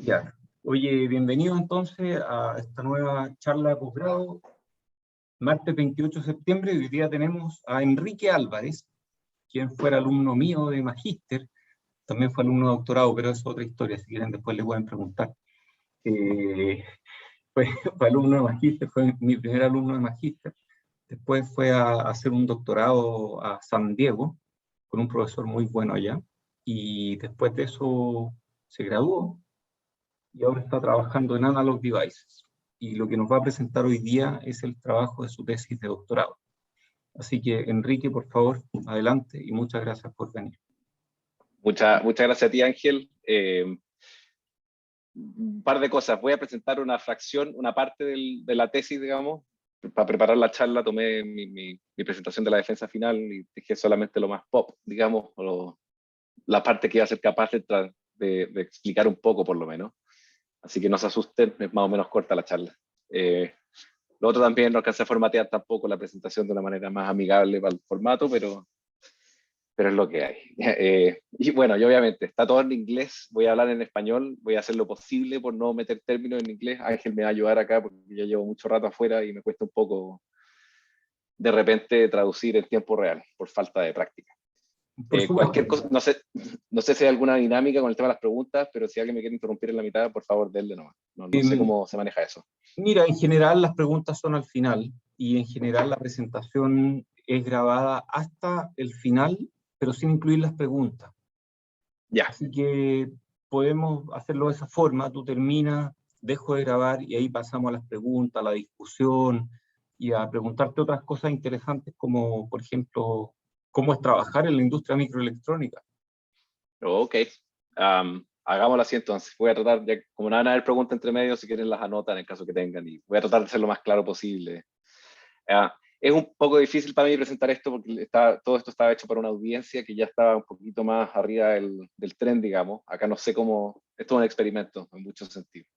Ya. Oye, bienvenido entonces a esta nueva charla de posgrado, martes 28 de septiembre, y hoy día tenemos a Enrique Álvarez, quien fuera alumno mío de magíster, también fue alumno de doctorado, pero es otra historia, si quieren después le pueden preguntar. Eh, fue alumno de magíster, fue mi primer alumno de magíster, después fue a hacer un doctorado a San Diego, con un profesor muy bueno allá, y después de eso se graduó, y ahora está trabajando en Analog Devices. Y lo que nos va a presentar hoy día es el trabajo de su tesis de doctorado. Así que, Enrique, por favor, adelante y muchas gracias por venir. Muchas gracias a ti, Ángel. Un par de cosas. Voy a presentar una fracción, una parte de la tesis, digamos. Para preparar la charla tomé mi presentación de la defensa final y dejé solamente lo más pop, digamos, la parte que iba a ser capaz de explicar un poco, por lo menos. Así que no se asusten, es más o menos corta la charla. Lo otro también no alcancé a formatear tampoco la presentación de una manera más amigable para el formato, pero es lo que hay. Y bueno, y obviamente está todo en inglés, voy a hablar en español, voy a hacer lo posible por no meter términos en inglés. Ángel me va a ayudar acá porque yo llevo mucho rato afuera y me cuesta un poco de repente traducir en tiempo real por falta de práctica. Cualquier cosa, no sé si hay alguna dinámica con el tema de las preguntas, pero si alguien me quiere interrumpir en la mitad, por favor, denle nomás. No sé cómo se maneja eso. Mira, en general las preguntas son al final y en general la presentación es grabada hasta el final, pero sin incluir las preguntas. Ya. Así que podemos hacerlo de esa forma, tú terminas, dejo de grabar y ahí pasamos a las preguntas, a la discusión y a preguntarte otras cosas interesantes como, por ejemplo, cómo es trabajar en la industria microelectrónica. Ok, hagámoslo así entonces. Voy a tratar, ya, como no van a haber preguntas entre medio, si quieren las anotan en caso que tengan, y voy a tratar de ser lo más claro posible. Es un poco difícil para mí presentar esto porque todo esto estaba hecho para una audiencia que ya estaba un poquito más arriba del tren, digamos. Acá no sé cómo, esto es un experimento en muchos sentidos.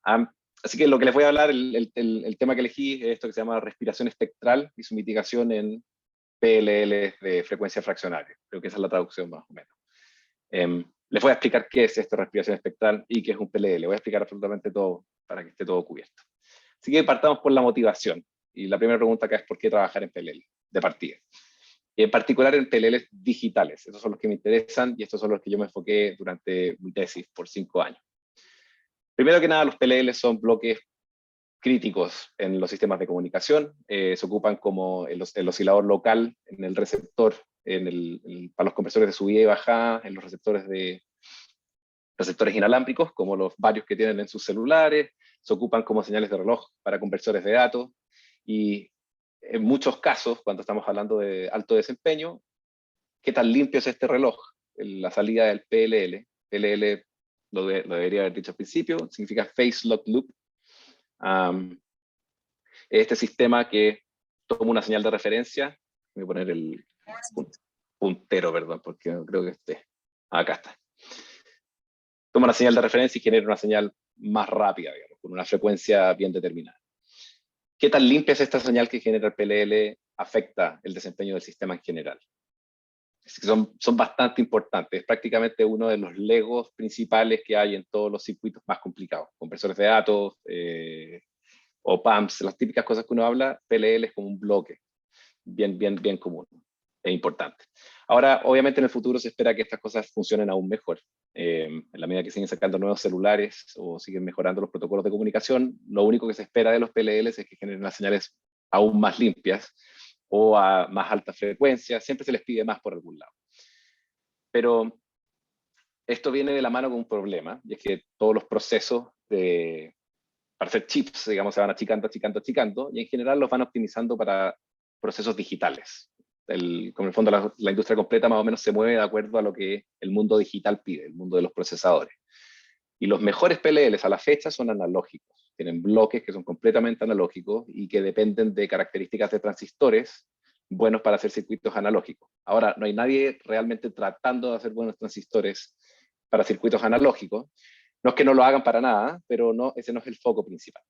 Así que lo que les voy a hablar, el tema que elegí es esto que se llama respiración espectral y su mitigación en PLL de frecuencia fraccionaria. Creo que esa es la traducción más o menos. Les voy a explicar qué es esta respiración espectral y qué es un PLL. Voy a explicar absolutamente todo para que esté todo cubierto. Así que partamos por la motivación. Y la primera pregunta acá es ¿por qué trabajar en PLL? De partida. Y en particular en PLLs digitales. Esos son los que me interesan y estos son los que yo me enfoqué durante mi tesis por 5 años. Primero que nada, los PLL son bloques críticos en los sistemas de comunicación. Se ocupan como el oscilador local en el receptor, para los compresores de subida y bajada, en los receptores inalámbricos, como los varios que tienen en sus celulares. Se ocupan como señales de reloj para conversores de datos. Y en muchos casos, cuando estamos hablando de alto desempeño, ¿qué tan limpio es este reloj? La salida del PLL. PLL, lo debería haber dicho al principio, significa Phase Lock Loop. Este sistema que toma una señal de referencia, voy a poner el puntero, perdón, porque no creo que esté. Acá está. Toma una señal de referencia y genera una señal más rápida, digamos, con una frecuencia bien determinada. ¿Qué tan limpia es esta señal que genera el PLL? Afecta el desempeño del sistema en general. Son bastante importantes. Es prácticamente uno de los legos principales que hay en todos los circuitos más complicados. Compresores de datos, o PAMs, las típicas cosas que uno habla. PLL es como un bloque bien común e importante. Ahora, obviamente en el futuro se espera que estas cosas funcionen aún mejor. En la medida que siguen sacando nuevos celulares o siguen mejorando los protocolos de comunicación, lo único que se espera de los PLLs es que generen las señales aún más limpias o a más alta frecuencia. Siempre se les pide más por algún lado. Pero esto viene de la mano con un problema, y es que todos los procesos para hacer chips, digamos, se van achicando, y en general los van optimizando para procesos digitales. Con el fondo la industria completa más o menos se mueve de acuerdo a lo que el mundo digital pide, el mundo de los procesadores. Y los mejores PLLs a la fecha son analógicos. Tienen bloques que son completamente analógicos y que dependen de características de transistores buenos para hacer circuitos analógicos. Ahora, no hay nadie realmente tratando de hacer buenos transistores para circuitos analógicos. No es que no lo hagan para nada, pero ese no es el foco principal.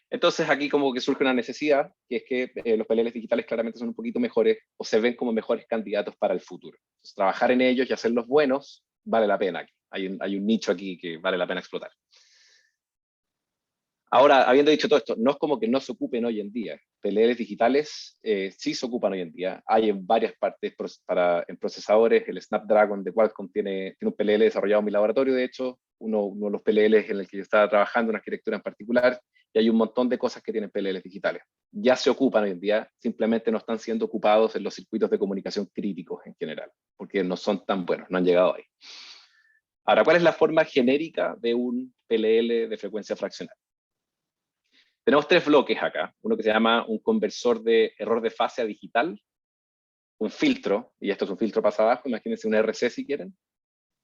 Entonces aquí como que surge una necesidad, que es que los PLLs digitales claramente son un poquito mejores o se ven como mejores candidatos para el futuro. Entonces, trabajar en ellos y hacerlos buenos vale la pena aquí. hay un nicho aquí que vale la pena explotar. Ahora, habiendo dicho todo esto, no es como que no se ocupen hoy en día. PLLs digitales sí se ocupan hoy en día. Hay en varias partes en procesadores. El Snapdragon de Qualcomm tiene un PLL desarrollado en mi laboratorio, de hecho, uno de los PLLs en el que yo estaba trabajando, una arquitectura en particular, y hay un montón de cosas que tienen PLLs digitales. Ya se ocupan hoy en día, simplemente no están siendo ocupados en los circuitos de comunicación críticos en general, porque no son tan buenos, no han llegado ahí. Ahora, ¿cuál es la forma genérica de un PLL de frecuencia fraccional? Tenemos tres bloques acá, uno que se llama un conversor de error de fase a digital, un filtro, y esto es un filtro pasa abajo, imagínense un RC si quieren,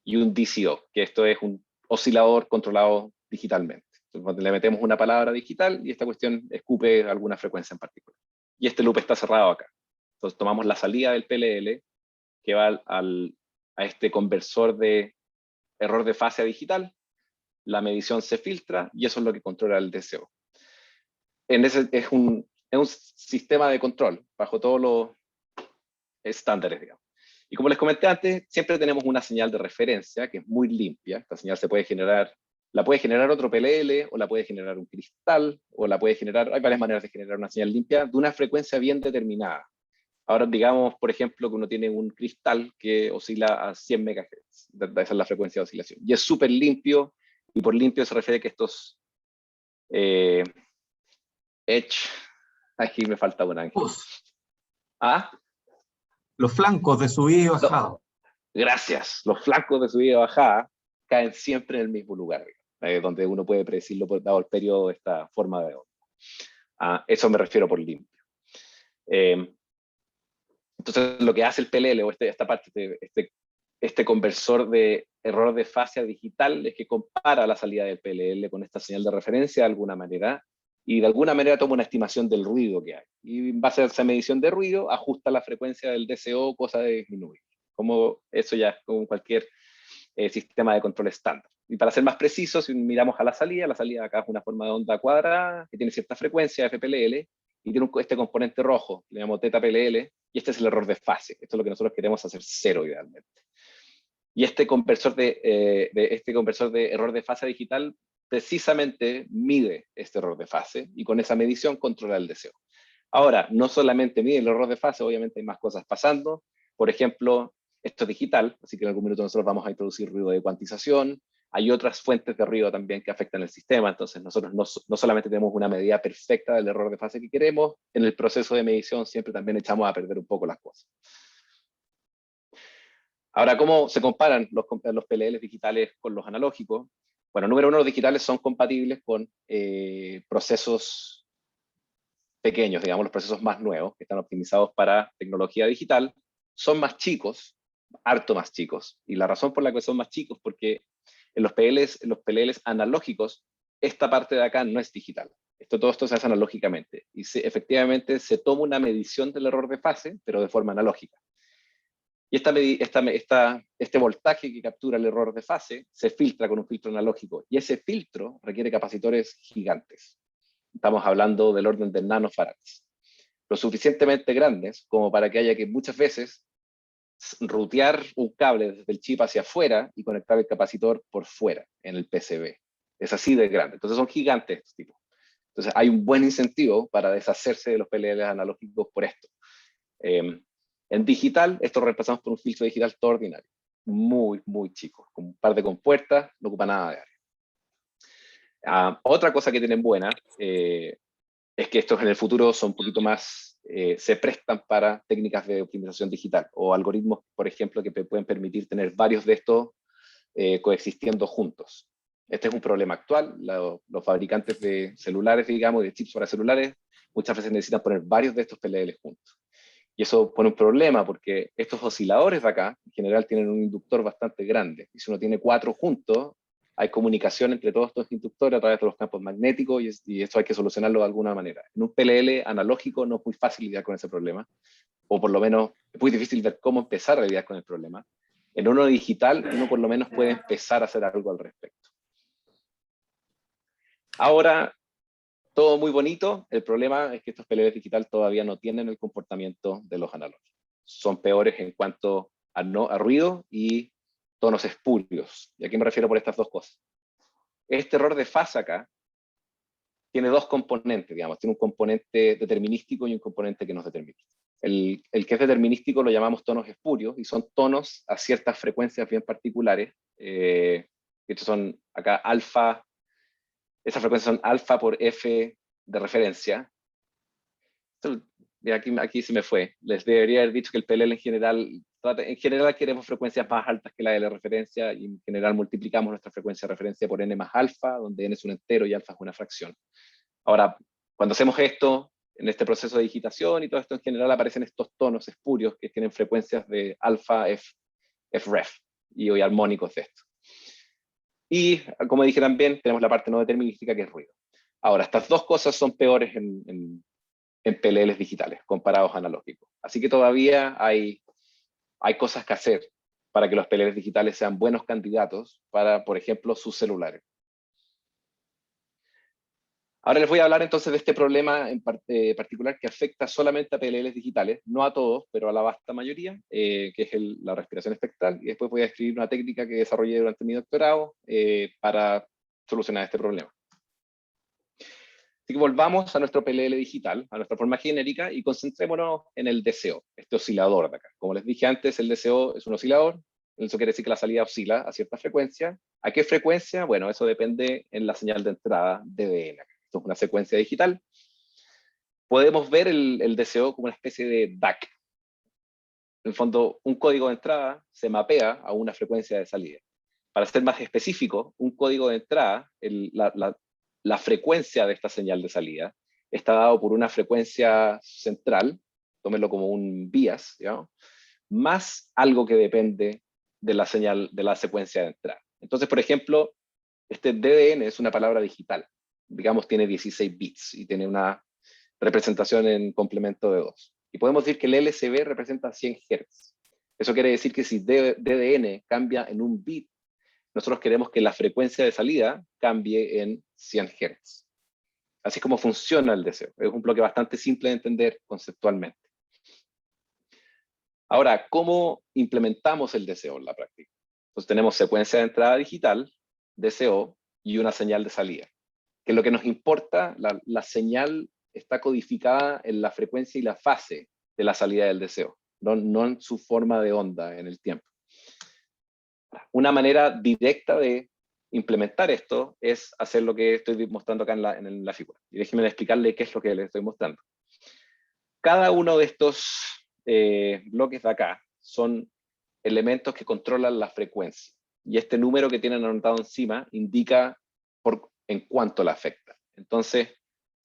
y un DCO, que esto es un oscilador controlado digitalmente. Entonces, le metemos una palabra digital y esta cuestión escupe alguna frecuencia en particular. Y este loop está cerrado acá. Entonces tomamos la salida del PLL que va a este conversor de error de fase a digital, la medición se filtra y eso es lo que controla el DCO. Es un sistema de control bajo todos los estándares, digamos. Y como les comenté antes, siempre tenemos una señal de referencia que es muy limpia. Esta señal la puede generar otro PLL, o la puede generar un cristal, o la puede generar, hay varias maneras de generar una señal limpia de una frecuencia bien determinada. Ahora, digamos, por ejemplo, que uno tiene un cristal que oscila a 100 MHz. Esa es la frecuencia de oscilación. Y es súper limpio, y por limpio se refiere a que estos edge, aquí me falta un ángel. ¿Ah? Los flancos de subida y bajada. No, gracias. Los flancos de subida y bajada caen siempre en el mismo lugar, donde uno puede predecirlo dado el periodo de esta forma de onda. Eso me refiero por limpio. Entonces, lo que hace el PLL, o esta parte, este conversor de error de fase a digital, es que compara la salida del PLL con esta señal de referencia de alguna manera, y de alguna manera toma una estimación del ruido que hay. Y en base a esa medición de ruido, ajusta la frecuencia del DCO, cosa de disminuir. Como eso ya es con cualquier sistema de control estándar. Y para ser más precisos, si miramos a la salida acá es una forma de onda cuadrada que tiene cierta frecuencia, FPLL, y tiene este componente rojo, le llamamos teta PLL, y este es el error de fase. Esto es lo que nosotros queremos hacer cero idealmente. Y este conversor de error de fase digital precisamente mide este error de fase y con esa medición controla el deseo. Ahora, no solamente mide el error de fase, obviamente hay más cosas pasando. Por ejemplo, esto es digital, así que en algún minuto nosotros vamos a introducir ruido de cuantización. Hay otras fuentes de ruido también que afectan el sistema, entonces nosotros no solamente tenemos una medida perfecta del error de fase que queremos, en el proceso de medición siempre también echamos a perder un poco las cosas. Ahora, ¿cómo se comparan los PLLs digitales con los analógicos? Bueno, número uno, los digitales son compatibles con procesos pequeños, digamos, los procesos más nuevos, que están optimizados para tecnología digital, son más chicos, harto más chicos. Y la razón por la que son más chicos, porque en los PLLs analógicos, esta parte de acá no es digital. Todo esto se hace analógicamente. Y efectivamente se toma una medición del error de fase, pero de forma analógica. Y este voltaje que captura el error de fase se filtra con un filtro analógico. Y ese filtro requiere capacitores gigantes. Estamos hablando del orden de nanofarads. Lo suficientemente grandes como para que haya que muchas veces rutear un cable desde el chip hacia afuera y conectar el capacitor por fuera en el PCB. Es así de grande. Entonces son gigantes estos tipos. Entonces hay un buen incentivo para deshacerse de los PLLs analógicos por esto. En digital, esto lo reemplazamos por un filtro digital todo ordinario, muy, muy chico, con un par de compuertas, no ocupa nada de área. Otra cosa que tienen buena es que estos en el futuro son un poquito más, se prestan para técnicas de optimización digital o algoritmos, por ejemplo, que pueden permitir tener varios de estos coexistiendo juntos. Este es un problema actual. Los fabricantes de celulares, digamos, de chips para celulares, muchas veces necesitan poner varios de estos PLLs juntos. Y eso pone un problema porque estos osciladores de acá, en general, tienen un inductor bastante grande. Y si uno tiene 4 juntos, hay comunicación entre todos estos inductores a través de los campos magnéticos y eso hay que solucionarlo de alguna manera. En un PLL analógico no es muy fácil lidiar con ese problema, o por lo menos es muy difícil ver cómo empezar a lidiar con el problema. En uno digital, uno por lo menos puede empezar a hacer algo al respecto. Ahora, todo muy bonito, el problema es que estos PLLs digital todavía no tienen el comportamiento de los analógicos. Son peores en cuanto a ruido y tonos espurios. ¿Y a qué me refiero por estas dos cosas? Este error de fase acá tiene dos componentes, digamos. Tiene un componente determinístico y un componente que no es determinístico. El que es determinístico lo llamamos tonos espurios y son tonos a ciertas frecuencias bien particulares. Estos son acá alfa, esas frecuencias son alfa por f de referencia. Aquí se me fue. Les debería haber dicho que el PLL en general queremos frecuencias más altas que la de la referencia y en general multiplicamos nuestra frecuencia de referencia por n más alfa, donde n es un entero y alfa es una fracción. Ahora, cuando hacemos esto, en este proceso de digitación y todo esto, en general aparecen estos tonos espurios que tienen frecuencias de alfa, f-ref, y hoy armónicos de esto. Y, como dije también, tenemos la parte no determinística, que es ruido. Ahora, estas dos cosas son peores en PLLs digitales, comparados a analógicos. Así que todavía hay cosas que hacer para que los PLLs digitales sean buenos candidatos para, por ejemplo, sus celulares. Ahora les voy a hablar entonces de este problema en particular que afecta solamente a PLLs digitales, no a todos, pero a la vasta mayoría, que es la respiración espectral, y después voy a describir una técnica que desarrollé durante mi doctorado para solucionar este problema. Así que volvamos a nuestro PLL digital, a nuestra forma genérica, y concentrémonos en el DCO, este oscilador de acá. Como les dije antes, el DCO es un oscilador, eso quiere decir que la salida oscila a cierta frecuencia. ¿A qué frecuencia? Bueno, eso depende en la señal de entrada DDN. Esto es una secuencia digital. Podemos ver el DCO como una especie de DAC. En el fondo, un código de entrada se mapea a una frecuencia de salida. Para ser más específico, un código de entrada, la frecuencia de esta señal de salida está dado por una frecuencia central, tómenlo como un bias, ¿no?, más algo que depende de la señal, de la secuencia de entrada. Entonces, por ejemplo, este DDN es una palabra digital. Digamos, tiene 16 bits y tiene una representación en complemento de 2. Y podemos decir que el LSB representa 100 Hz. Eso quiere decir que si DDN cambia en un bit, nosotros queremos que la frecuencia de salida cambie en 100 Hz. Así es como funciona el DCO. Es un bloque bastante simple de entender conceptualmente. Ahora, ¿cómo implementamos el DCO en la práctica? Entonces tenemos secuencia de entrada digital, DCO y una señal de salida. Que lo que nos importa, la señal está codificada en la frecuencia y la fase de la salida del DCO, no en su forma de onda en el tiempo. Una manera directa de implementar esto es hacer lo que estoy mostrando acá en la figura. Y déjenme explicarle qué es lo que les estoy mostrando. Cada uno de estos bloques de acá son elementos que controlan la frecuencia. Y este número que tienen anotado encima indica en cuánto la afecta. Entonces,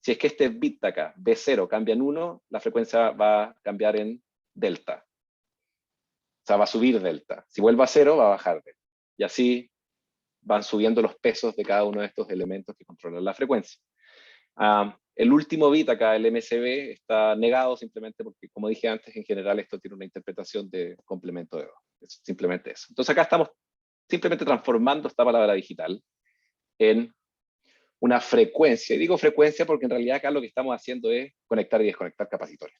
si es que este bit de acá, B0, cambia en 1, la frecuencia va a cambiar en delta. O sea, va a subir delta. Si vuelve a 0, va a bajar delta. Y así van subiendo los pesos de cada uno de estos elementos que controlan la frecuencia. El último bit acá, el MSB, está negado simplemente porque, como dije antes, en general esto tiene una interpretación de complemento de 2. Es simplemente eso. Entonces acá estamos simplemente transformando esta palabra digital en una frecuencia. Y digo frecuencia porque en realidad acá lo que estamos haciendo es conectar y desconectar capacitores.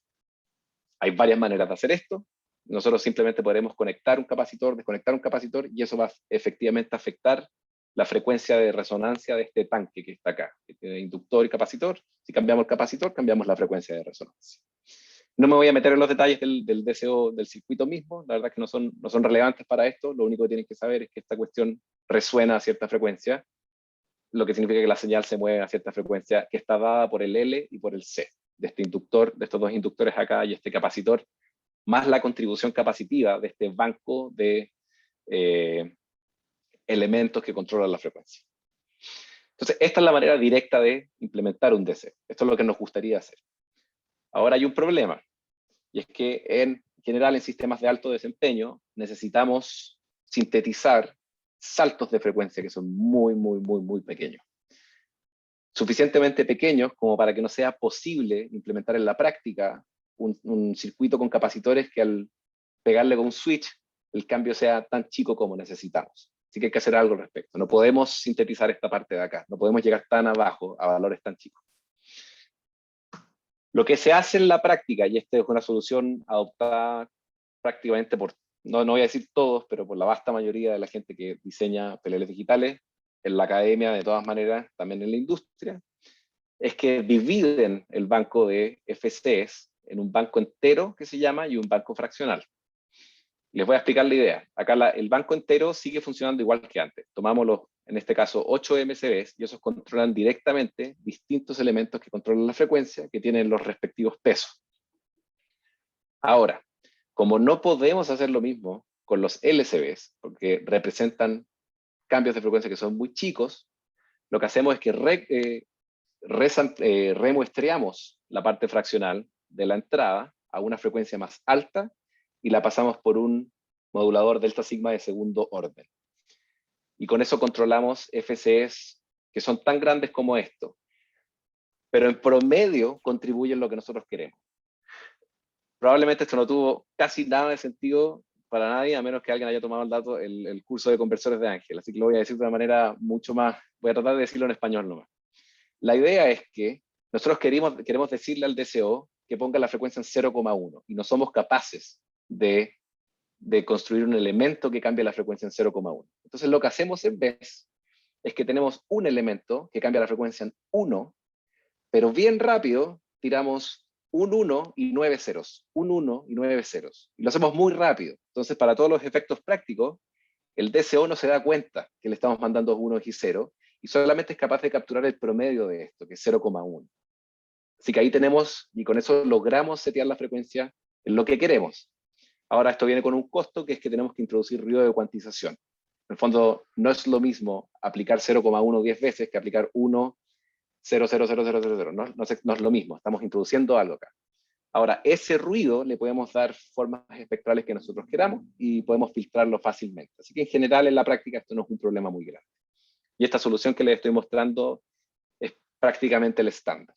Hay varias maneras de hacer esto. Nosotros simplemente podremos conectar un capacitor, desconectar un capacitor, y eso va efectivamente a afectar la frecuencia de resonancia de este tanque que está acá, que tiene inductor y capacitor. Si cambiamos el capacitor, cambiamos la frecuencia de resonancia. No me voy a meter en los detalles del DCO del circuito mismo, la verdad es que no son relevantes para esto. Lo único que tienen que saber es que esta cuestión resuena a cierta frecuencia, lo que significa que la señal se mueve a cierta frecuencia que está dada por el L y por el C, de este inductor, de estos dos inductores acá y este capacitor, más la contribución capacitiva de este banco de elementos que controlan la frecuencia. Entonces, esta es la manera directa de implementar un DC. Esto es lo que nos gustaría hacer. Ahora hay un problema, y es que en general en sistemas de alto desempeño necesitamos sintetizar saltos de frecuencia que son muy pequeños. Suficientemente pequeños como para que no sea posible implementar en la práctica un circuito con capacitores que al pegarle con un switch el cambio sea tan chico como necesitamos. Así que hay que hacer algo al respecto. No podemos sintetizar esta parte de acá. No podemos llegar tan abajo a valores tan chicos. Lo que se hace en la práctica, y esta es una solución adoptada prácticamente por no voy a decir todos, pero por la vasta mayoría de la gente que diseña PLLs digitales, en la academia de todas maneras, también en la industria, es que dividen el banco de FCs en un banco entero que se llama y un banco fraccional. Les voy a explicar la idea. Acá el banco entero sigue funcionando igual que antes. Tomamos en este caso, 8 MCBs y esos controlan directamente distintos elementos que controlan la frecuencia, que tienen los respectivos pesos. Ahora, como no podemos hacer lo mismo con los LCBs, porque representan cambios de frecuencia que son muy chicos, lo que hacemos es que remuestreamos la parte fraccional de la entrada a una frecuencia más alta y la pasamos por un modulador delta sigma de segundo orden. Y con eso controlamos FCs que son tan grandes como esto, pero en promedio contribuyen lo que nosotros queremos. Probablemente esto no tuvo casi nada de sentido para nadie, a menos que alguien haya tomado el curso de conversores de Ángel, así que lo voy a decir de una manera mucho más, voy a tratar de decirlo en español nomás. La idea es que nosotros queremos decirle al DCO que ponga la frecuencia en 0,1 y no somos capaces de construir un elemento que cambie la frecuencia en 0,1. Entonces lo que hacemos en vez es que tenemos un elemento que cambia la frecuencia en 1, pero bien rápido tiramos un 1 y 9 ceros, un 1 y 9 ceros. Y lo hacemos muy rápido. Entonces, para todos los efectos prácticos, el DCO no se da cuenta que le estamos mandando 1 y 0, y solamente es capaz de capturar el promedio de esto, que es 0,1. Así que ahí tenemos, y con eso logramos setear la frecuencia en lo que queremos. Ahora esto viene con un costo, que es que tenemos que introducir ruido de cuantización. En el fondo, no es lo mismo aplicar 0,1 10 veces que aplicar 1, 0, 0, 0, 0, 0, 0. No es lo mismo, estamos introduciendo algo acá. Ahora, ese ruido le podemos dar formas espectrales que nosotros queramos y podemos filtrarlo fácilmente. Así que en general, en la práctica, esto no es un problema muy grande. Y esta solución que les estoy mostrando es prácticamente el estándar.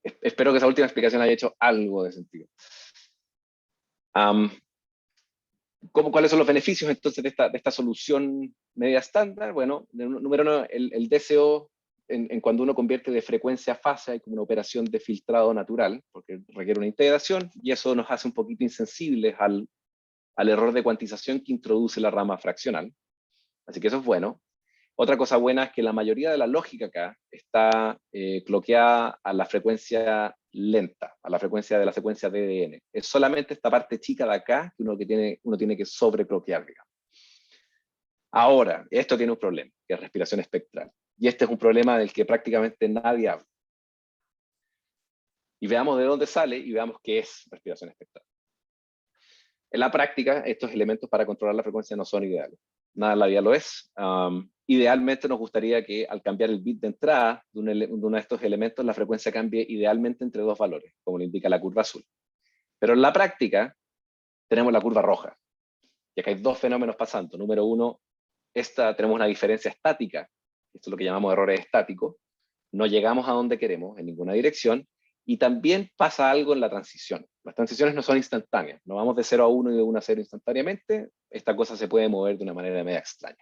Espero que esa última explicación haya hecho algo de sentido. ¿Cuáles son los beneficios entonces de esta solución media estándar? Bueno, número uno, el DCO, en cuando uno convierte de frecuencia a fase, hay como una operación de filtrado natural, porque requiere una integración, y eso nos hace un poquito insensibles al error de cuantización que introduce la rama fraccional. Así que eso es bueno. Otra cosa buena es que la mayoría de la lógica acá está cloqueada a la frecuencia lenta, a la frecuencia de la secuencia DDN. Es solamente esta parte chica de acá que uno tiene que sobrecloquear, digamos. Ahora, esto tiene un problema, que es respiración espectral. Y este es un problema del que prácticamente nadie habla. Y veamos de dónde sale y veamos qué es respiración espectral. En la práctica, estos elementos para controlar la frecuencia no son ideales. Nada en la vida lo es. Idealmente nos gustaría que al cambiar el bit de entrada de uno de estos elementos, la frecuencia cambie idealmente entre dos valores, como lo indica la curva azul. Pero en la práctica tenemos la curva roja. Y acá hay dos fenómenos pasando. Número uno, tenemos una diferencia estática. Esto es lo que llamamos errores estáticos. No llegamos a donde queremos en ninguna dirección. Y también pasa algo en la transición. Las transiciones no son instantáneas. No vamos de 0 a 1 y de 1 a 0 instantáneamente. Esta cosa se puede mover de una manera media extraña.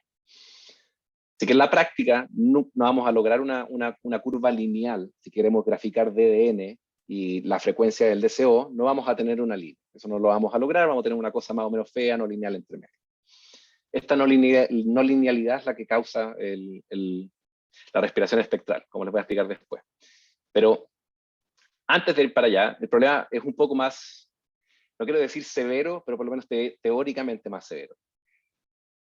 Así que en la práctica no vamos a lograr una curva lineal. Si queremos graficar DDN y la frecuencia del DCO, no vamos a tener una línea. Eso no lo vamos a lograr. Vamos a tener una cosa más o menos fea, no lineal entre medio. Esta no linealidad es la que causa la respiración espectral, como les voy a explicar después. Pero antes de ir para allá, el problema es un poco más, no quiero decir severo, pero por lo menos teóricamente más severo.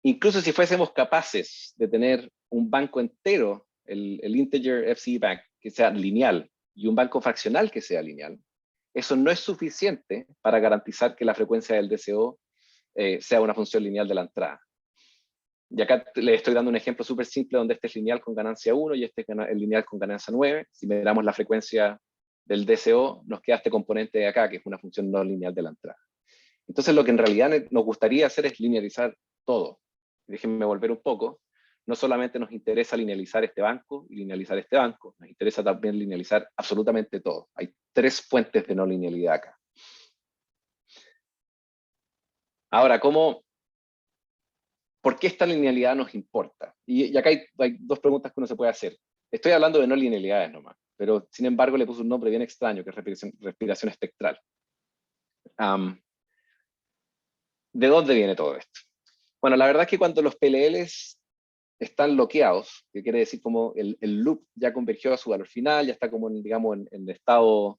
Incluso si fuésemos capaces de tener un banco entero, el integer FCE bank, que sea lineal, y un banco fraccional que sea lineal, eso no es suficiente para garantizar que la frecuencia del DCO sea una función lineal de la entrada. Y acá les estoy dando un ejemplo súper simple donde este es lineal con ganancia 1 y este es lineal con ganancia 9. Si miramos la frecuencia del DCO, nos queda este componente de acá, que es una función no lineal de la entrada. Entonces lo que en realidad nos gustaría hacer es linealizar todo. Déjenme volver un poco. No solamente nos interesa linealizar este banco y linealizar este banco, nos interesa también linealizar absolutamente todo. Hay 3 fuentes de no linealidad acá. Ahora, ¿por qué esta linealidad nos importa? Y acá hay 2 preguntas que uno se puede hacer. Estoy hablando de no linealidades nomás, pero sin embargo le puse un nombre bien extraño, que es respiración espectral. ¿De dónde viene todo esto? Bueno, la verdad es que cuando los PLLs están bloqueados, que quiere decir como el loop ya convergió a su valor final, ya está como, digamos, en un estado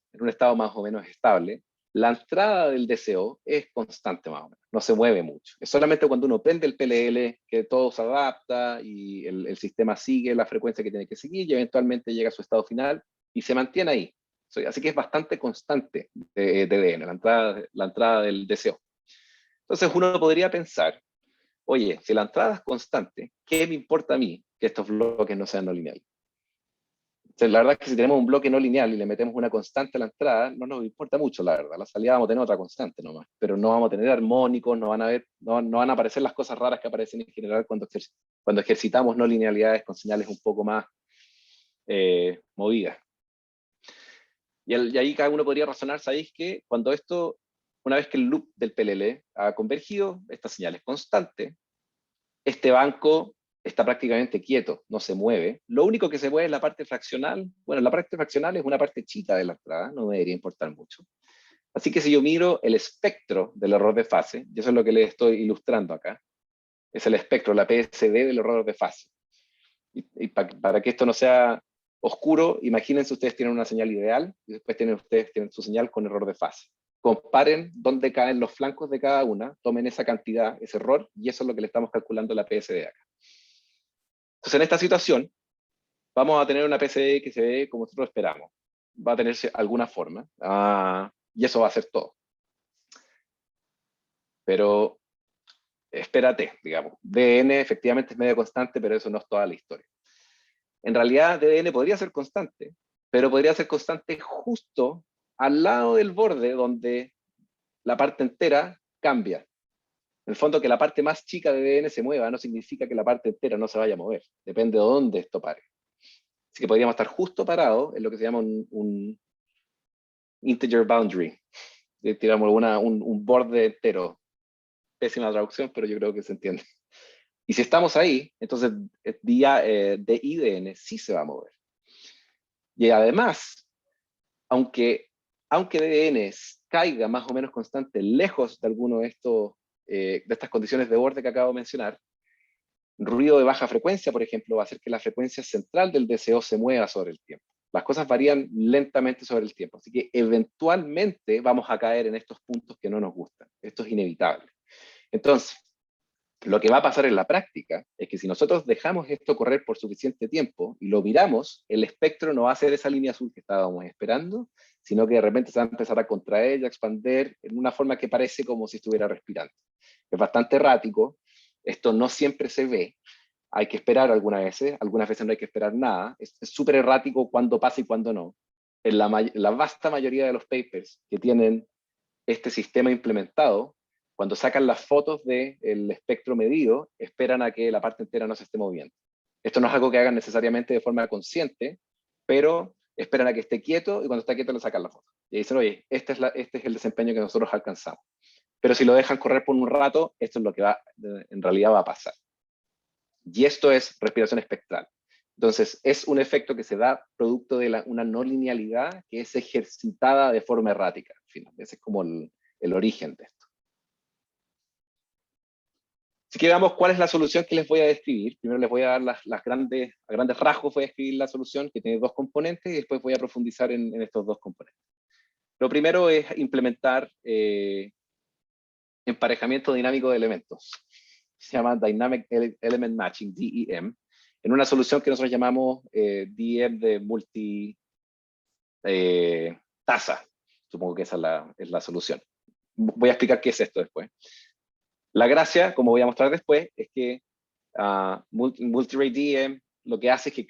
más o menos estable, la entrada del DCO es constante más o menos, no se mueve mucho. Es solamente cuando uno prende el PLL que todo se adapta y el sistema sigue la frecuencia que tiene que seguir y eventualmente llega a su estado final y se mantiene ahí. Así que es bastante constante de DDN, la entrada del DCO. Entonces uno podría pensar, oye, si la entrada es constante, ¿qué me importa a mí que estos bloques no sean no lineales? Entonces, la verdad es que si tenemos un bloque no lineal y le metemos una constante a la entrada, no nos importa mucho, la verdad. La salida vamos a tener otra constante nomás, pero no vamos a tener armónicos, no van a aparecer las cosas raras que aparecen en general cuando ejercitamos no linealidades con señales un poco más movidas. Y ahí cada uno podría razonar, ¿sabéis que cuando esto, una vez que el loop del PLL ha convergido, esta señal es constante, este banco está prácticamente quieto, no se mueve. Lo único que se mueve es la parte fraccional. Bueno, la parte fraccional es una parte chica de la entrada, no me debería importar mucho. Así que si yo miro el espectro del error de fase, y eso es lo que les estoy ilustrando acá, es el espectro, la PSD del error de fase. Y para que esto no sea oscuro, imagínense ustedes tienen una señal ideal y después ustedes tienen su señal con error de fase. Comparen dónde caen los flancos de cada una, tomen esa cantidad, ese error, y eso es lo que le estamos calculando la PSD acá. Entonces, en esta situación, vamos a tener una PSD que se ve como nosotros esperamos. Va a tener alguna forma, y eso va a ser todo. Pero espérate, digamos, DN efectivamente es medio constante, pero eso no es toda la historia. En realidad, DN podría ser constante, pero podría ser constante justo al lado del borde donde la parte entera cambia. En el fondo, que la parte más chica de DN se mueva no significa que la parte entera no se vaya a mover. Depende de dónde esto pare. Así que podríamos estar justo parados en lo que se llama un integer boundary. Tiramos un borde entero. Pésima traducción, pero yo creo que se entiende. Y si estamos ahí, entonces DIDN sí se va a mover. Y además, aunque DN caiga más o menos constante lejos de alguno de estas condiciones de borde que acabo de mencionar, ruido de baja frecuencia, por ejemplo, va a hacer que la frecuencia central del DCO se mueva sobre el tiempo. Las cosas varían lentamente sobre el tiempo, así que eventualmente vamos a caer en estos puntos que no nos gustan. Esto es inevitable. Entonces, lo que va a pasar en la práctica es que si nosotros dejamos esto correr por suficiente tiempo y lo miramos, el espectro no va a ser esa línea azul que estábamos esperando, sino que de repente se va a empezar a contraer y a expandir en una forma que parece como si estuviera respirando. Es bastante errático, esto no siempre se ve, hay que esperar algunas veces no hay que esperar nada, es súper errático cuando pasa y cuando no. En la vasta mayoría de los papers que tienen este sistema implementado, cuando sacan las fotos del espectro medido, esperan a que la parte entera no se esté moviendo. Esto no es algo que hagan necesariamente de forma consciente, pero esperan a que esté quieto y cuando está quieto le sacan la foto. Y dicen, oye, este es el desempeño que nosotros alcanzamos. Pero si lo dejan correr por un rato, esto es lo que en realidad va a pasar. Y esto es respiración espectral. Entonces, es un efecto que se da producto de una no linealidad que es ejercitada de forma errática. En fin, ese es como el origen de esto. Así que veamos cuál es la solución que les voy a describir. Primero les voy a dar a grandes rasgos voy a escribir la solución que tiene dos componentes y después voy a profundizar en estos dos componentes. Lo primero es implementar emparejamiento dinámico de elementos. Se llama Dynamic Element Matching, DEM, en una solución que nosotros llamamos DEM de multi-tasa. Supongo que esa es la solución. Voy a explicar qué es esto después. La gracia, como voy a mostrar después, es que multi-rate DEM lo que hace es que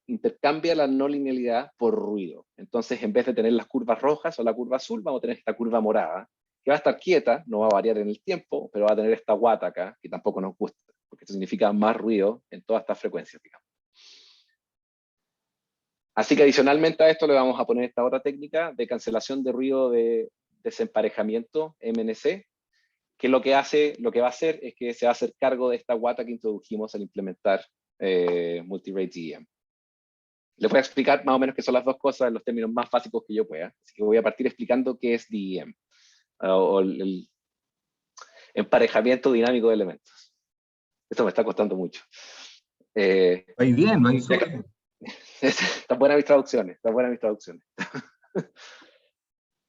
intercambia la no linealidad por ruido. Entonces, en vez de tener las curvas rojas o la curva azul, vamos a tener esta curva morada, que va a estar quieta, no va a variar en el tiempo, pero va a tener esta guata acá, que tampoco nos gusta, porque esto significa más ruido en todas estas frecuencias, digamos. Así que adicionalmente a esto le vamos a poner esta otra técnica de cancelación de ruido de desemparejamiento, MNC, que lo que va a hacer es que se va a hacer cargo de esta guata que introdujimos al implementar multi-rate DEM. Les voy a explicar más o menos qué son las dos cosas en los términos más básicos que yo pueda. Así que voy a partir explicando qué es DEM. emparejamiento dinámico de elementos. Esto me está costando mucho. Ahí bien, ahí Están buenas mis traducciones, están buenas mis traducciones.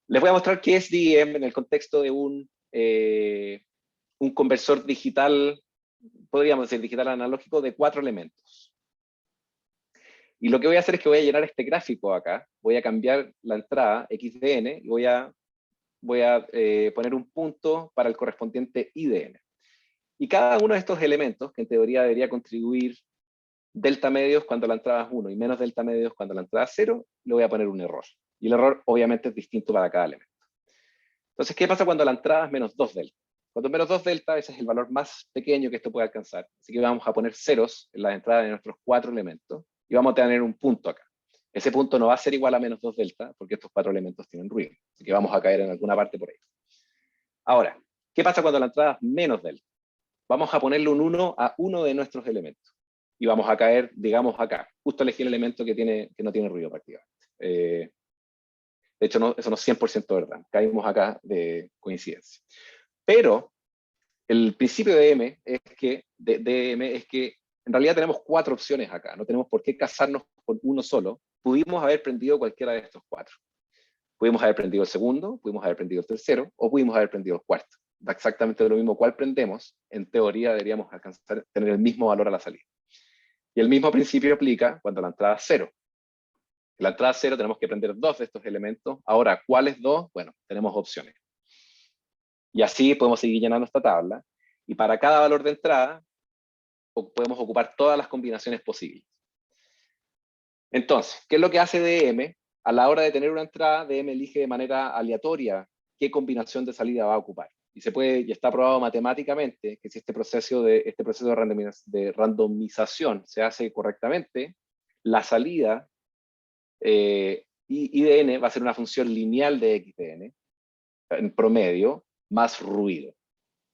Les voy a mostrar qué es DEM en el contexto de un conversor digital, podríamos decir digital analógico, de 4 elementos. Y lo que voy a hacer es que voy a llenar este gráfico acá, voy a cambiar la entrada XDN y voy a poner un punto para el correspondiente IDN. Y cada uno de estos elementos, que en teoría debería contribuir delta medios cuando la entrada es 1 y menos delta medios cuando la entrada es 0, le voy a poner un error. Y el error obviamente es distinto para cada elemento. Entonces, ¿qué pasa cuando la entrada es menos 2 delta? Cuando es menos 2 delta, ese es el valor más pequeño que esto puede alcanzar. Así que vamos a poner ceros en la entrada de nuestros 4 elementos y vamos a tener un punto acá. Ese punto no va a ser igual a menos 2 delta porque estos 4 elementos tienen ruido. Así que vamos a caer en alguna parte por ahí. Ahora, ¿qué pasa cuando la entrada es menos delta? Vamos a ponerle un 1 a uno de nuestros elementos. Y vamos a caer, digamos, acá. Justo elegí el elemento que no tiene ruido prácticamente. De hecho, no, eso no es 100% verdad. Caímos acá de coincidencia. Pero el principio de M es que, en realidad tenemos 4 opciones acá. No tenemos por qué casarnos con uno solo. Pudimos haber prendido cualquiera de estos 4. Pudimos haber prendido el segundo, pudimos haber prendido el tercero, o pudimos haber prendido el cuarto. Da exactamente lo mismo cuál prendemos. En teoría deberíamos alcanzar, tener el mismo valor a la salida. Y el mismo principio aplica cuando la entrada es 0. En la entrada 0 tenemos que prender 2 de estos elementos. Ahora, ¿cuáles 2? Bueno, tenemos opciones. Y así podemos seguir llenando esta tabla. Y para cada valor de entrada, podemos ocupar todas las combinaciones posibles. Entonces, ¿qué es lo que hace DM? A la hora de tener una entrada, DM elige de manera aleatoria qué combinación de salida va a ocupar. Y está probado matemáticamente que si este proceso de randomización se hace correctamente, la salida IDN va a ser una función lineal de XDN, en promedio, más ruido.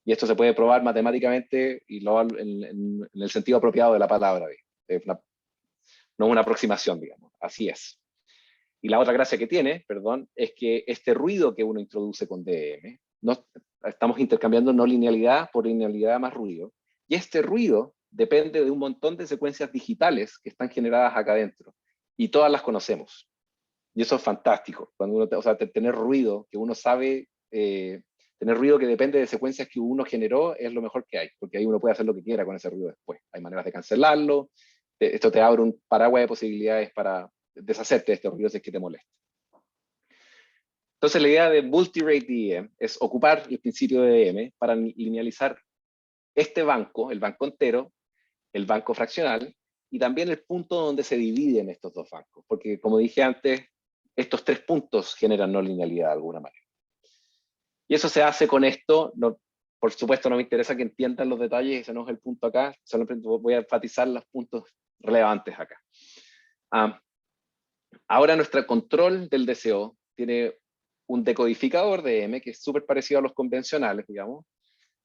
Y esto se puede probar matemáticamente y en el sentido apropiado de la palabra. No una aproximación, digamos. Así es. Y la otra gracia que tiene, perdón, es que este ruido que uno introduce con DM, estamos intercambiando no linealidad por linealidad más ruido. Y este ruido depende de un montón de secuencias digitales que están generadas acá adentro. Y todas las conocemos. Y eso es fantástico. Cuando uno, tener ruido que uno sabe, tener ruido que depende de secuencias que uno generó es lo mejor que hay, porque ahí uno puede hacer lo que quiera con ese ruido después. Hay maneras de cancelarlo. Esto te abre un paraguas de posibilidades para deshacerte de este ruido si es que te molesta. Entonces la idea de multi-rate DEM es ocupar el principio de DM para linealizar este banco, el banco entero, el banco fraccional, y también el punto donde se dividen estos dos bancos, porque como dije antes, estos 3 puntos generan no linealidad de alguna manera. Y eso se hace con esto. Por supuesto, no me interesa que entiendan los detalles, ese no es el punto acá, solamente voy a enfatizar los puntos relevantes acá. Ahora nuestro control del DCO tiene un decodificador de M que es súper parecido a los convencionales, digamos,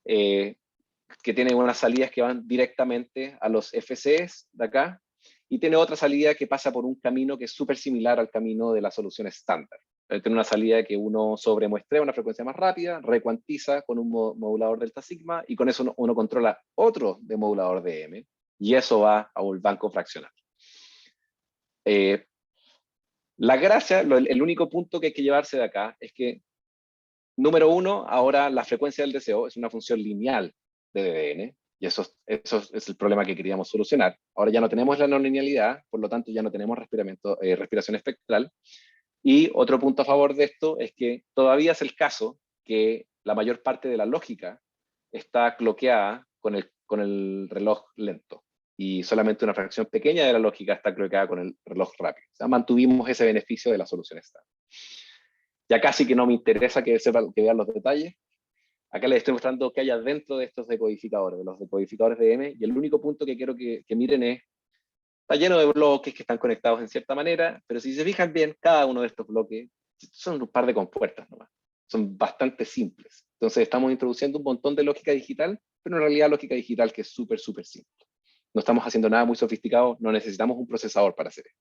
que tiene unas salidas que van directamente a los FCs de acá, y tiene otra salida que pasa por un camino que es súper similar al camino de la solución estándar. Tiene una salida que uno sobremuestra una frecuencia más rápida, recuantiza con un modulador delta sigma, y con eso uno controla otro demodulador de M, y eso va a un banco fraccional. La gracia, el único punto que hay que llevarse de acá es que, número 1, ahora la frecuencia del deseo es una función lineal de DDN, y eso es el problema que queríamos solucionar. Ahora ya no tenemos la no linealidad, por lo tanto ya no tenemos respiración espectral. Y otro punto a favor de esto es que todavía es el caso que la mayor parte de la lógica está cloqueada con el reloj lento, y solamente una fracción pequeña de la lógica está cloqueada con el reloj rápido. O sea, mantuvimos ese beneficio de la solución estándar. Ya casi que no me interesa que vean los detalles. Acá les estoy mostrando qué hay adentro de estos decodificadores, de los decodificadores de M, y el único punto que quiero que miren es, está lleno de bloques que están conectados en cierta manera, pero si se fijan bien, cada uno de estos bloques son un par de compuertas nomás. Son bastante simples. Entonces estamos introduciendo un montón de lógica digital, pero en realidad lógica digital que es súper, súper simple. No estamos haciendo nada muy sofisticado, no necesitamos un procesador para hacer esto.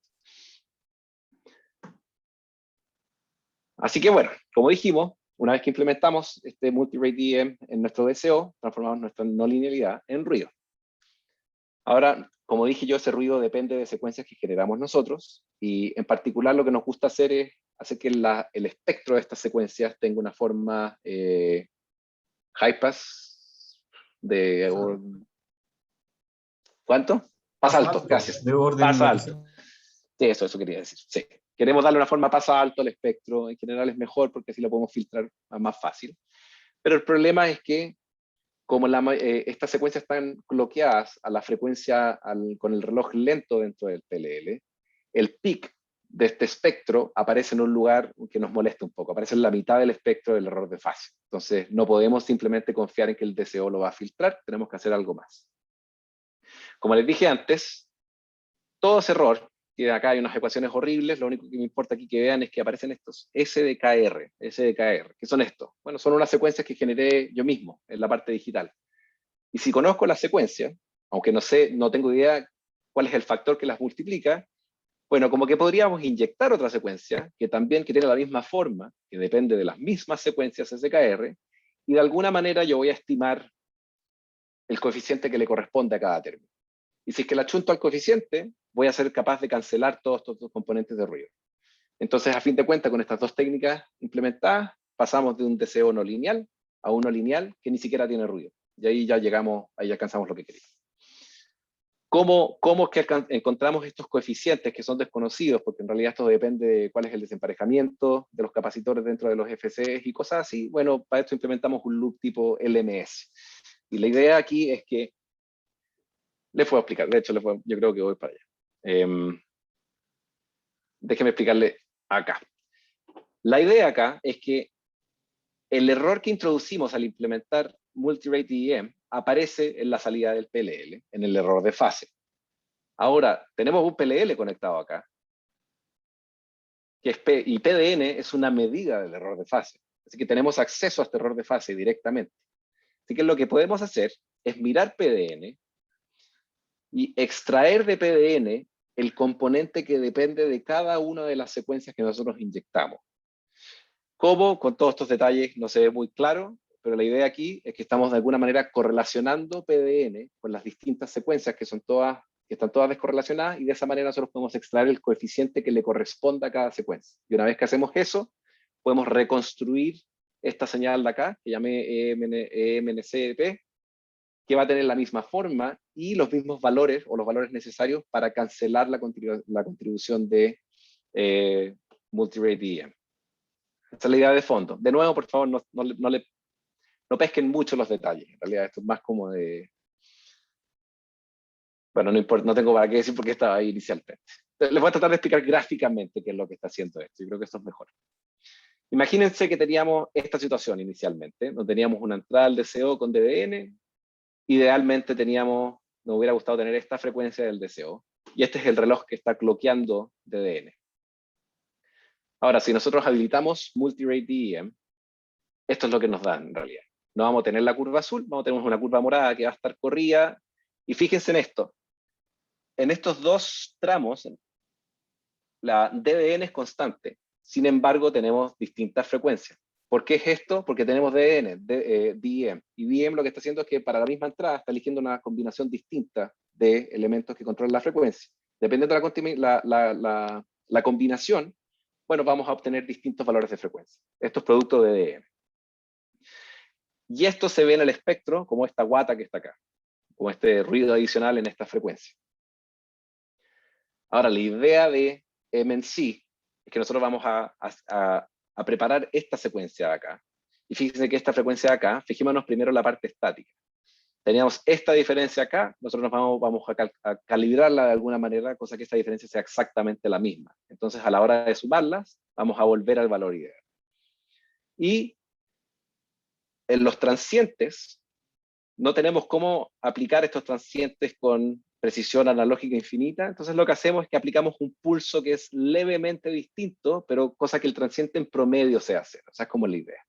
Así que bueno, como dijimos, una vez que implementamos este multi-rate DEM en nuestro DCO, transformamos nuestra no linealidad en ruido. Ahora, como dije yo, ese ruido depende de secuencias que generamos nosotros, y en particular lo que nos gusta hacer es hacer que el espectro de estas secuencias tenga una forma high pass de... ¿Cuánto? Pasa alto, gracias. De orden Pasa inoficial. alto. Sí, eso quería decir. Sí. Queremos darle una forma pasa alto al espectro. En general es mejor porque así lo podemos filtrar más fácil. Pero el problema es que, como estas secuencias están bloqueadas a la frecuencia con el reloj lento dentro del PLL, el peak de este espectro aparece en un lugar que nos molesta un poco. Aparece en la mitad del espectro del error de fase. Entonces, no podemos simplemente confiar en que el DCO lo va a filtrar. Tenemos que hacer algo más. Como les dije antes, todo ese error, que acá hay unas ecuaciones horribles, lo único que me importa aquí que vean es que aparecen estos SDKR. ¿Qué son estos? Bueno, son unas secuencias que generé yo mismo en la parte digital. Y si conozco las secuencias, aunque no tengo idea cuál es el factor que las multiplica, bueno, como que podríamos inyectar otra secuencia que tiene la misma forma, que depende de las mismas secuencias SDKR, y de alguna manera yo voy a estimar el coeficiente que le corresponde a cada término. Y si es que la achunto al coeficiente, voy a ser capaz de cancelar todos estos dos componentes de ruido. Entonces, a fin de cuentas, con estas dos técnicas implementadas, pasamos de un DCO no lineal a uno lineal que ni siquiera tiene ruido. Y ahí ya ahí alcanzamos lo que queríamos. ¿Cómo es que encontramos estos coeficientes que son desconocidos? Porque en realidad esto depende de cuál es el desemparejamiento de los capacitores dentro de los FCs y cosas así. Bueno, para esto implementamos un loop tipo LMS. Y la idea aquí es que les puedo explicar, de hecho yo creo que voy para allá. Déjenme explicarle acá. La idea acá es que el error que introducimos al implementar multi-rate DEM aparece en la salida del PLL, en el error de fase. Ahora, tenemos un PLL conectado acá, y PDN es una medida del error de fase. Así que tenemos acceso a este error de fase directamente. Así que lo que podemos hacer es mirar PDN y extraer de PDN el componente que depende de cada una de las secuencias que nosotros inyectamos. ¿Cómo? Con todos estos detalles no se ve muy claro, pero la idea aquí es que estamos de alguna manera correlacionando PDN con las distintas secuencias que están todas descorrelacionadas, y de esa manera nosotros podemos extraer el coeficiente que le corresponda a cada secuencia. Y una vez que hacemos eso, podemos reconstruir esta señal de acá, que llamé EMNCP, que va a tener la misma forma y los mismos valores o los valores necesarios para cancelar la contribución de multi-rate DEM. Esa es la idea de fondo. De nuevo, por favor, no pesquen mucho los detalles. En realidad esto es más como de... Bueno, no importa, no tengo para qué decir porque estaba ahí inicialmente. Les voy a tratar de explicar gráficamente qué es lo que está haciendo esto. Yo creo que esto es mejor. Imagínense que teníamos esta situación inicialmente. No teníamos una entrada al DCO con DDN. Idealmente nos hubiera gustado tener esta frecuencia del DCO. Y este es el reloj que está cloqueando DDN. Ahora, si nosotros habilitamos multi-rate DEM, esto es lo que nos da en realidad. No vamos a tener la curva azul, vamos a tener una curva morada que va a estar corrida. Y fíjense en esto. En estos dos tramos, la DDN es constante. Sin embargo, tenemos distintas frecuencias. ¿Por qué es esto? Porque tenemos DEM. Y DEM lo que está haciendo es que para la misma entrada está eligiendo una combinación distinta de elementos que controlan la frecuencia. Dependiendo de la combinación, bueno, vamos a obtener distintos valores de frecuencia. Esto es producto de DEM. Y esto se ve en el espectro como esta guata que está acá, como este ruido adicional en esta frecuencia. Ahora, la idea de MNC es que nosotros vamos a preparar esta secuencia de acá. Y fíjense que esta frecuencia de acá, fijémonos primero en la parte estática. Teníamos esta diferencia acá, nosotros vamos a calibrarla de alguna manera, cosa que esta diferencia sea exactamente la misma. Entonces, a la hora de sumarlas, vamos a volver al valor ideal. Y en los transientes, no tenemos cómo aplicar estos transientes con precisión analógica infinita, entonces lo que hacemos es que aplicamos un pulso que es levemente distinto, pero cosa que el transiente en promedio se hace, o sea, es como la idea.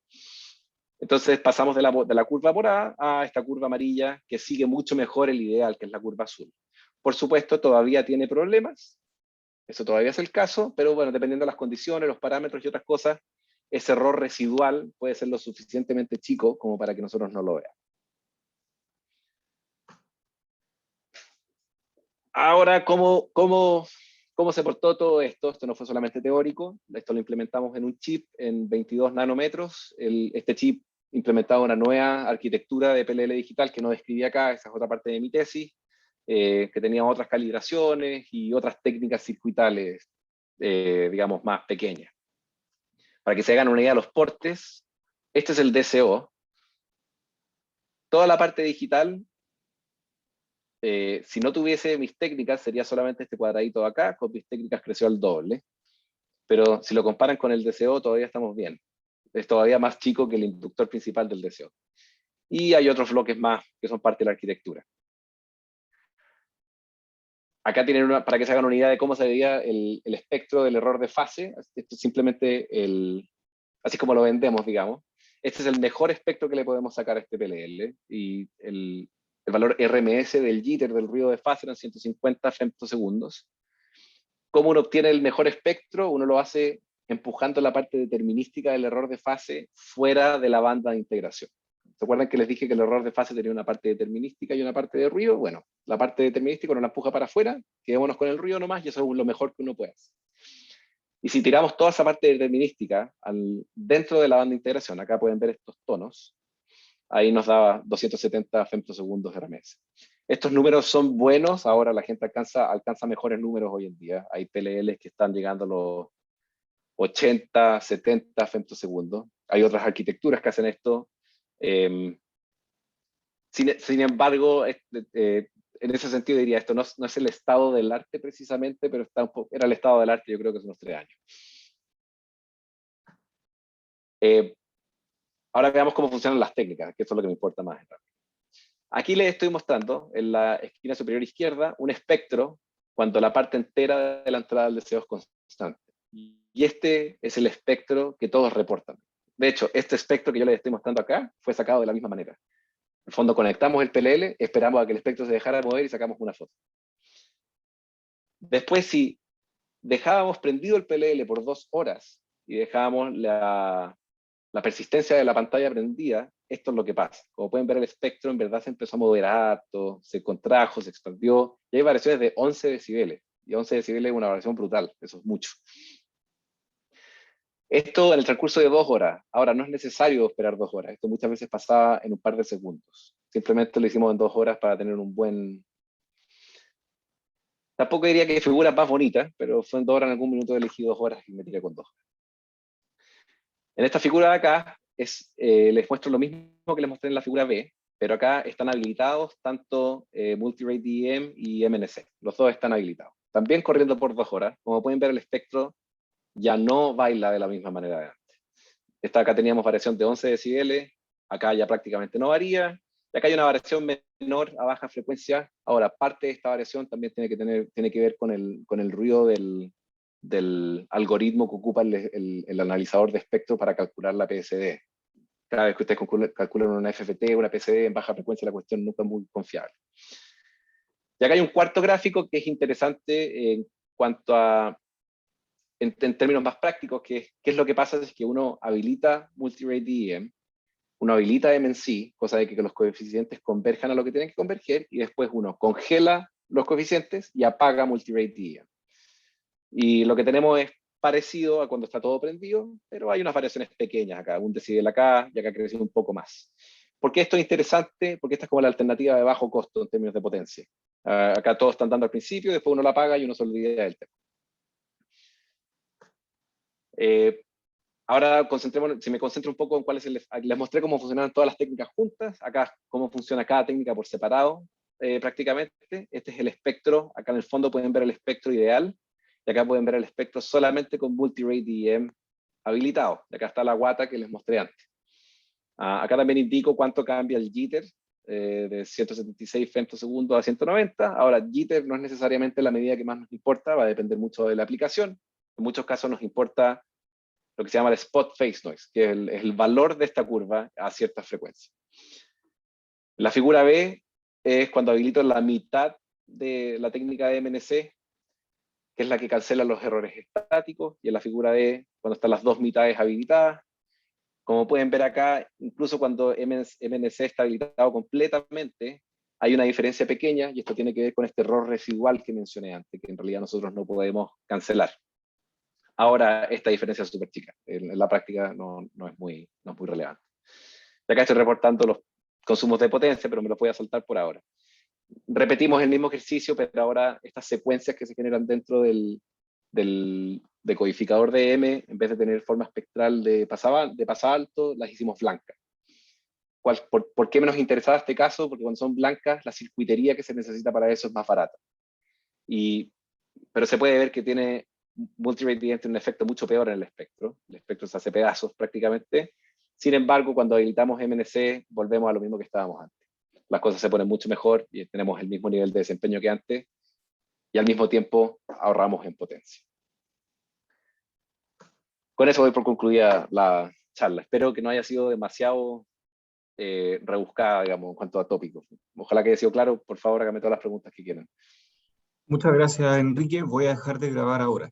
Entonces pasamos de la curva morada a esta curva amarilla que sigue mucho mejor el ideal, que es la curva azul. Por supuesto, todavía tiene problemas, eso todavía es el caso, pero bueno, dependiendo de las condiciones, los parámetros y otras cosas, ese error residual puede ser lo suficientemente chico como para que nosotros no lo veamos. Ahora, ¿cómo se portó todo esto? Esto no fue solamente teórico, esto lo implementamos en un chip en 22 nanómetros. Este chip implementaba una nueva arquitectura de PLL digital que no describí acá, esa es otra parte de mi tesis, que tenía otras calibraciones y otras técnicas circuitales, digamos, más pequeñas. Para que se hagan una idea de los portes, este es el DCO. Toda la parte digital, si no tuviese mis técnicas, sería solamente este cuadradito de acá, con mis técnicas creció al doble. Pero si lo comparan con el DCO, todavía estamos bien. Es todavía más chico que el inductor principal del DCO. Y hay otros bloques más que son parte de la arquitectura. Acá tienen para que se hagan una idea de cómo se veía el espectro del error de fase. Esto es simplemente así como lo vendemos, digamos. Este es el mejor espectro que le podemos sacar a este PLL. Y el valor RMS del jitter, del ruido de fase, eran 150 femtosegundos. ¿Cómo uno obtiene el mejor espectro? Uno lo hace empujando la parte determinística del error de fase fuera de la banda de integración. ¿Se acuerdan que les dije que el error de fase tenía una parte determinística y una parte de ruido? Bueno, la parte determinística uno la empuja para afuera, quedémonos con el ruido nomás y eso es lo mejor que uno puede hacer. Y si tiramos toda esa parte determinística dentro de la banda de integración, acá pueden ver estos tonos, ahí nos daba 270 femtosegundos de RMS. Estos números son buenos, ahora la gente alcanza mejores números hoy en día. Hay PLLs que están llegando a los 80, 70 femtosegundos. Hay otras arquitecturas que hacen esto. Sin embargo, en ese sentido diría, esto no es el estado del arte precisamente, pero era el estado del arte yo creo que hace unos 3 años. Ahora veamos cómo funcionan las técnicas, que eso es lo que me importa más. Aquí les estoy mostrando en la esquina superior izquierda un espectro cuando la parte entera de la entrada del deseo es constante. Y este es el espectro que todos reportan. De hecho, este espectro que yo les estoy mostrando acá fue sacado de la misma manera. En el fondo conectamos el PLL, esperamos a que el espectro se dejara mover y sacamos una foto. Después, si dejábamos prendido el PLL por 2 horas y dejábamos la persistencia de la pantalla prendida, esto es lo que pasa. Como pueden ver, el espectro en verdad se empezó a mover harto, se contrajo, se expandió, y hay variaciones de 11 decibeles. Y 11 decibeles es una variación brutal, eso es mucho. Esto en el transcurso de 2 horas. Ahora, no es necesario esperar 2 horas. Esto muchas veces pasaba en un par de segundos. Simplemente lo hicimos en 2 horas para tener un buen... Tampoco diría que hay figuras más bonitas, pero fue en 2 horas, en algún minuto elegí 2 horas y me tiré con 2 horas. En esta figura de acá, les muestro lo mismo que les mostré en la figura B, pero acá están habilitados tanto Multirate DEM y MNC. Los dos están habilitados. También corriendo por 2 horas. Como pueden ver, el espectro ya no baila de la misma manera de antes. Acá teníamos variación de 11 decibeles, acá ya prácticamente no varía, y acá hay una variación menor a baja frecuencia. Ahora, parte de esta variación también tiene que ver con el ruido del algoritmo que ocupa el analizador de espectro para calcular la PSD. Cada vez que ustedes calculan una FFT, una PSD en baja frecuencia, la cuestión nunca es muy confiable. Y acá hay un cuarto gráfico que es interesante en cuanto a, en términos más prácticos, qué es lo que pasa es que uno habilita Multirate DEM, uno habilita MNC, cosa de que los coeficientes converjan a lo que tienen que converger, y después uno congela los coeficientes y apaga Multirate DEM. Y lo que tenemos es parecido a cuando está todo prendido, pero hay unas variaciones pequeñas acá, 1 decibel acá y acá creciendo un poco más. ¿Por qué esto es interesante? Porque esta es como la alternativa de bajo costo en términos de potencia. Acá todos están dando al principio, después uno la apaga y uno se olvida del tema. Ahora si me concentro un poco en cuál es les mostré cómo funcionan todas las técnicas juntas, acá cómo funciona cada técnica por separado prácticamente. Este es el espectro, acá en el fondo pueden ver el espectro ideal, y acá pueden ver el espectro solamente con Multirate DEM habilitado. Y acá está la guata que les mostré antes. Acá también indico cuánto cambia el jitter de 176 femtosegundos a 190. Ahora, jitter no es necesariamente la medida que más nos importa, va a depender mucho de la aplicación. En muchos casos nos importa lo que se llama el spot phase noise, que es el valor de esta curva a cierta frecuencia. La figura B es cuando habilito la mitad de la técnica de MNC, que es la que cancela los errores estáticos, y en la figura D cuando están las dos mitades habilitadas. Como pueden ver acá, incluso cuando MNC está habilitado completamente, hay una diferencia pequeña, y esto tiene que ver con este error residual que mencioné antes, que en realidad nosotros no podemos cancelar. Ahora, esta diferencia es súper chica. En la práctica no es muy relevante. Y acá estoy reportando los consumos de potencia, pero me los voy a saltar por ahora. Repetimos el mismo ejercicio, pero ahora estas secuencias que se generan dentro del decodificador de M, en vez de tener forma espectral de pasalto, las hicimos blancas. ¿Por qué nos interesaba este caso? Porque cuando son blancas, la circuitería que se necesita para eso es más barata. Pero se puede ver que tiene multirate tiene un efecto mucho peor en el espectro. El espectro se hace pedazos prácticamente. Sin embargo, cuando habilitamos MNC, volvemos a lo mismo que estábamos antes. Las cosas se ponen mucho mejor y tenemos el mismo nivel de desempeño que antes, y al mismo tiempo ahorramos en potencia. Con eso doy por concluida la charla. Espero que no haya sido demasiado rebuscada, digamos, en cuanto a tópicos. Ojalá que haya sido claro. Por favor, háganme todas las preguntas que quieran. Muchas gracias, Enrique. Voy a dejar de grabar ahora.